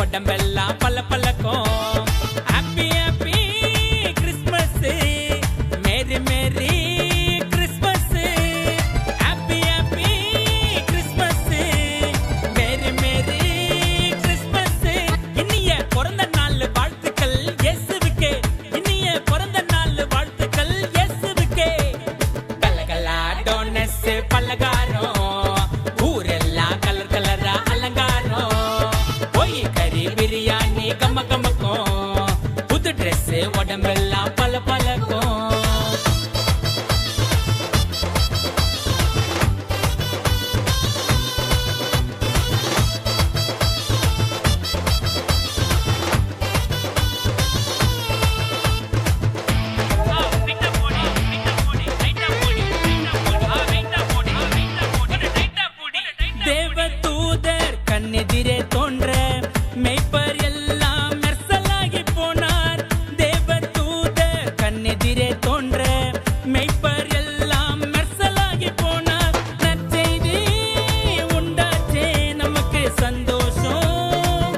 உடம்பெல்லாம் பல்ல பல்லக்கும். Happy happy Christmas, merry merry Christmas. Happy happy Christmas, merry merry Christmas. இனிய பிறந்த நாள் வாழ்த்துக்கள் இயேசுவுக்கே, இனிய பிறந்த நாள் வாழ்த்துக்கள் இயேசுவுக்கே. கலகலா டோனஸ் பலகாரம், ஊரெல்லாம் கலர் கலரா அலங்காரம். பிரியாணி கம்ம கம்மக்கும், புது ட்ரெஸ் உடம்பெல்லாம் பல பலக்கும். தேவதூதர் கண்ணெதிரே தோன்ற மெய்ப்பர் எல்லாம் மெர்சலாகி போனார். தேவதூதர் கண்ணெதிரே தோன்ற மெய்ப்பர் எல்லாம் மெர்சலாகி போனார். நற்செய்தி உண்டாச்சே நமக்கு சந்தோஷம்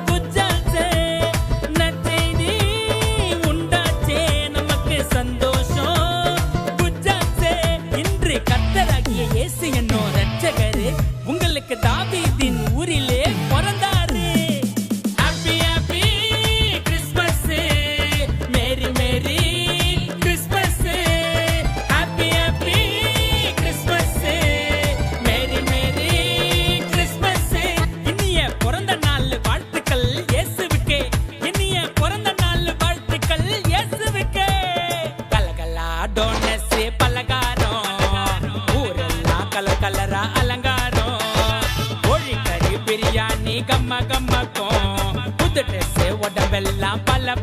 குஜாச்சே. நற்செய்தி உண்டாச்சே நமக்கு சந்தோஷம் குஜாச்சே. இன்று கர்த்தராகிய இயேசு என்னும் இரட்சகரே உங்களுக்கு தாவீதின் ஊரிலே பிறந்தாரு. கலரா அலங்காரம், கோழிக்கறி பிரியாணி கம்ம கம்மக்கும், புது ட்ரெஸ் உடம்பெல்லாம் பல